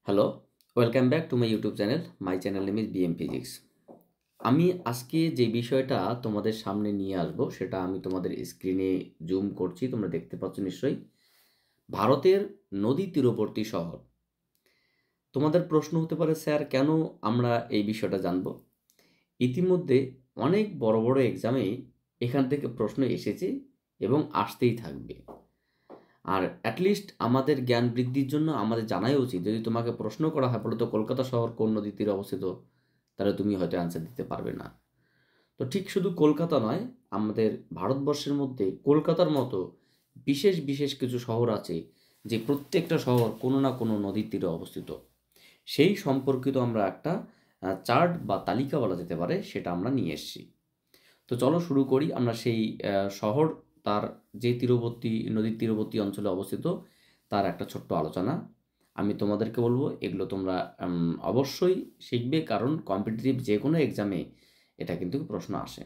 Hello, welcome back to my YouTube channel. My channel name is BM physics. আমি আজকে যে বিষয়টা তোমাদের সামনে নিয়ে আসবো সেটা আমি তোমাদের স্ক্রিনে জুম করছি, তোমরা দেখতে পাচ্ছ নিশ্চয়ই। ভারতের নদী তীরবর্তী শহর। তোমাদের প্রশ্ন হতে পারে, স্যার কেন আমরা এই বিষয়টা জানবো? ইতিমধ্যে অনেক বড় বড় এক্সামে এখান থেকে প্রশ্ন এসেছে এবং আসতেই থাকবে। আর অ্যাটলিস্ট আমাদের জ্ঞান বৃদ্ধির জন্য আমাদের জানাই উচিত, যদি তোমাকে প্রশ্ন করা হয় বলো তো কলকাতা শহর কোন নদীর তীরে অবস্থিত, তাহলে তুমি হয়তো অ্যান্সার দিতে পারবে না। তো ঠিক শুধু কলকাতা নয়, আমাদের ভারতবর্ষের মধ্যে কলকাতার মতো বিশেষ বিশেষ কিছু শহর আছে যে প্রত্যেকটা শহর কোনো না কোনো নদীর তীরে অবস্থিত। সেই সম্পর্কিত আমরা একটা চার্ট বা তালিকা বলা যেতে পারে, সেটা আমরা নিয়ে এসেছি। তো চলো শুরু করি আমরা সেই শহর, তার যে তীরবর্তী নদীর তীরবর্তী অঞ্চলে অবস্থিত তার একটা ছোট্ট আলোচনা। আমি তোমাদেরকে বলবো এগুলো তোমরা অবশ্যই শিখবে, কারণ কম্পিটিটিভ যে কোনো এক্সামে এটা কিন্তু প্রশ্ন আসে।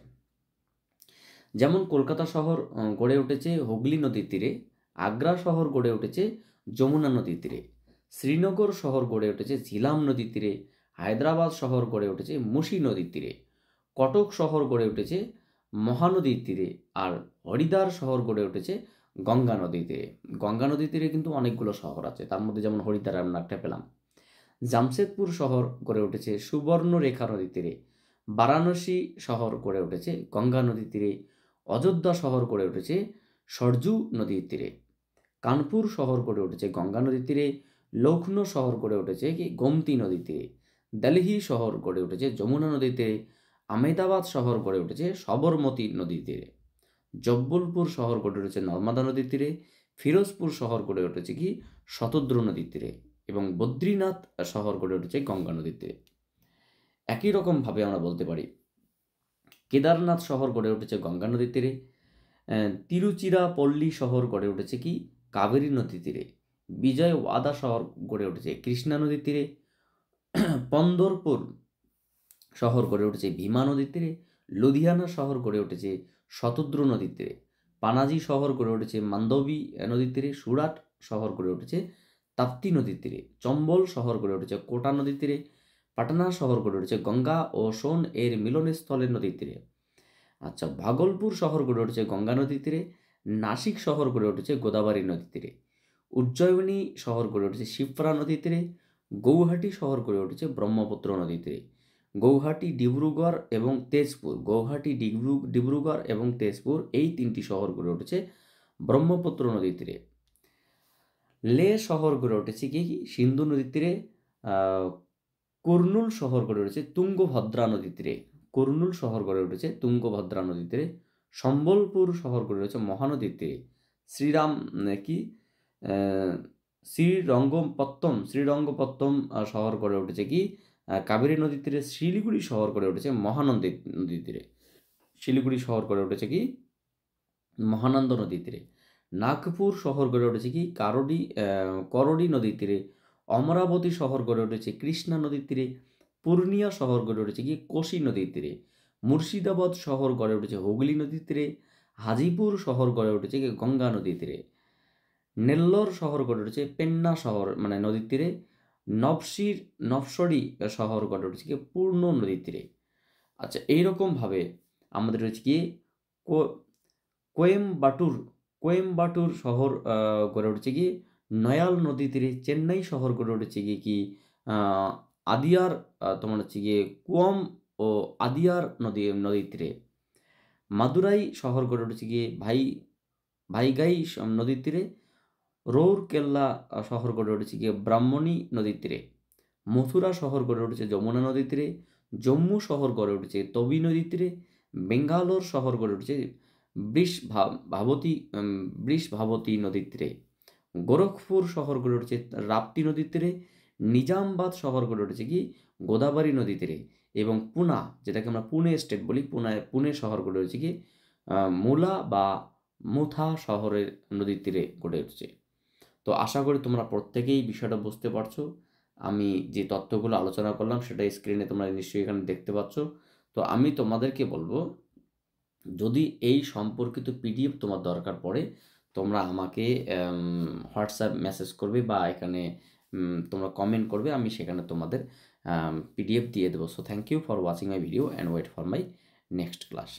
যেমন কলকাতা শহর গড়ে উঠেছে হুগলি নদীর তীরে, আগ্রা শহর গড়ে উঠেছে যমুনা নদীর তীরে, শ্রীনগর শহর গড়ে উঠেছে ঝিলাম নদীর তীরে, হায়দ্রাবাদ শহর গড়ে উঠেছে মুসি নদীর তীরে, কটক শহর গড়ে উঠেছে মহানদীর তীরে, আর হরিদ্বার শহর গড়ে উঠেছে গঙ্গা নদীর তীরে। গঙ্গা নদীর তীরে কিন্তু অনেকগুলো শহর আছে, তার মধ্যে যেমন হরিদ্বার আমরা একটা পেলাম। জামশেদপুর শহর গড়ে উঠেছে সুবর্ণরেখা নদীর তীরে, বারাণসী শহর গড়ে উঠেছে গঙ্গা নদীর তীরে, অযোধ্যা শহর গড়ে উঠেছে সরজু নদীর তীরে, কানপুর শহর গড়ে উঠেছে গঙ্গা নদীর তীরে, লখনৌ শহর গড়ে উঠেছে কি গোমতী নদীর তীরে, দিল্লি শহর গড়ে উঠেছে যমুনা নদীর তীরে, আহমেদাবাদ শহর গড়ে উঠেছে সবরমতী নদীর তীরে, জব্বলপুর শহর গড়ে উঠেছে নর্মদা নদীর তীরে, ফিরোজপুর শহর গড়ে উঠেছে কি শতদ্রু নদীর তীরে, এবং বদ্রীনাথ শহর গড়ে উঠেছে গঙ্গা নদীর তীরে। একই রকমভাবে আমরা বলতে পারি কেদারনাথ শহর গড়ে উঠেছে গঙ্গা নদীর তীরে, তিরুচিরাপল্লী শহর গড়ে উঠেছে কি কাবেরী নদীর তীরে, বিজয়ওয়াদা শহর গড়ে উঠেছে কৃষ্ণা নদীর তীরে, পন্দরপুর শহর গড়ে উঠেছে ভীমা নদীর তীরে, লুধিয়ানা শহর গড়ে উঠেছে শতদ্রু নদীর তীরে, পানাজি শহর গড়ে উঠেছে মান্দবী নদীর তীরে, সুরাট শহর গড়ে উঠেছে তাপ্তি নদীর তীরে, চম্বল শহর গড়ে উঠেছে কোটা নদীর তীরে, পাটনা শহর গড়ে উঠেছে গঙ্গা ও সোন এর মিলনস্থলের নদীর তীরে। আচ্ছা, ভাগলপুর শহর গড়ে উঠেছে গঙ্গা নদীর তীরে, নাসিক শহর গড়ে উঠেছে গোদাবরী নদীর তীরে, উজ্জয়িনী শহর গড়ে উঠেছে শিপ্রা নদীর তীরে, গৌহাটি শহর গড়ে উঠেছে ব্রহ্মপুত্র নদীর তীরে, গৌহাটি ডিব্রুগড় এবং তেজপুর, গৌহাটি ডিব্রুগড় এবং তেজপুর এই তিনটি শহর গড়ে উঠেছে ব্রহ্মপুত্র নদীর তীরে। লে শহর গড়ে উঠেছে কি সিন্ধু নদীর তীরে, কুর্নুল শহর গড়ে উঠেছে তুঙ্গভদ্রা নদীর তীরে, কুর্নুল শহর গড়ে উঠেছে তুঙ্গভদ্রা নদীর তীরে, সম্বলপুর শহর গড়ে উঠেছে মহানদীর তীরে, শ্রীরাম কি শ্রীরঙ্গপত্তম শহর গড়ে উঠেছে কি কাবেরী নদীর তীরে, শিলিগুড়ি শহর গড়ে উঠেছে মহানন্দী নদীর তীরে, শিলিগুড়ি শহর গড়ে উঠেছে কি মহানন্দ নদীর তীরে, নাগপুর শহর গড়ে উঠেছে কি করডি নদীর তীরে, অমরাবতী শহর গড়ে উঠেছে কৃষ্ণা নদীর তীরে, পূর্ণিয়া শহর গড়ে উঠেছে কি কোশি নদীর তীরে, মুর্শিদাবাদ শহর গড়ে উঠেছে হুগলি নদীর তীরে, হাজিপুর শহর গড়ে উঠেছে কি গঙ্গা নদীর তীরে, নেল্লোর শহর গড়ে উঠেছে পেন্না শহর মানে নদীর তীরে, নফসরি শহর গড়ে উঠেছে কি পূর্ণ নদীর তীরে। আচ্ছা, এইরকমভাবে আমাদের রয়েছে কি কোয়েম্বাটুর শহর গড়ে উঠেছে কি নয়াল নদীর তীরে, চেন্নাই শহর গড়ে উঠেছে আদিয়ার তোমার হচ্ছে গিয়ে কুয়াম ও আদিয়ার নদীর তীরে, মাদুরাই শহর গড়ে উঠেছে গিয়ে ভাইগাই নদীর তীরে, রৌরকেল্লা শহর গড়ে উঠেছে গিয়ে ব্রাহ্মণী নদীর তীরে, মথুরা শহর গড়ে উঠেছে যমুনা নদীর তীরে, জম্মু শহর গড়ে উঠেছে তবি নদীর তীরে, বেঙ্গালোর শহর গড়ে উঠেছে বৃষভাবতী নদীর তীরে, গোরখপুর শহর গড়ে উঠেছে রাপ্তি নদীর তীরে, নিজামবাদ শহর গড়ে উঠেছে কি গোদাবরী নদীর তীরে, এবং পুনা, যেটাকে আমরা পুনে স্টেট বলি, পুনে শহর গড়ে উঠেছে কি মুলা বা মুথা শহরের নদীর তীরে গড়ে উঠেছে। তো আশা করি তোমরা প্রত্যেকেই বিষয়টা বুঝতে পারছো। আমি যে তথ্যগুলো আলোচনা করলাম সেটা স্ক্রিনে তোমরা নিশ্চয়ই এখানে দেখতে পাচ্ছ। তো আমি তোমাদেরকে বলবো, যদি এই সম্পর্কিত পিডিএফ তোমার দরকার পড়ে, তোমরা আমাকে হোয়াটসঅ্যাপ মেসেজ করবে বা এখানে তোমরা কমেন্ট করবে, আমি সেখানে তোমাদের পিডিএফ দিয়ে দেবো। So thank you for watching my video and wait for my next class.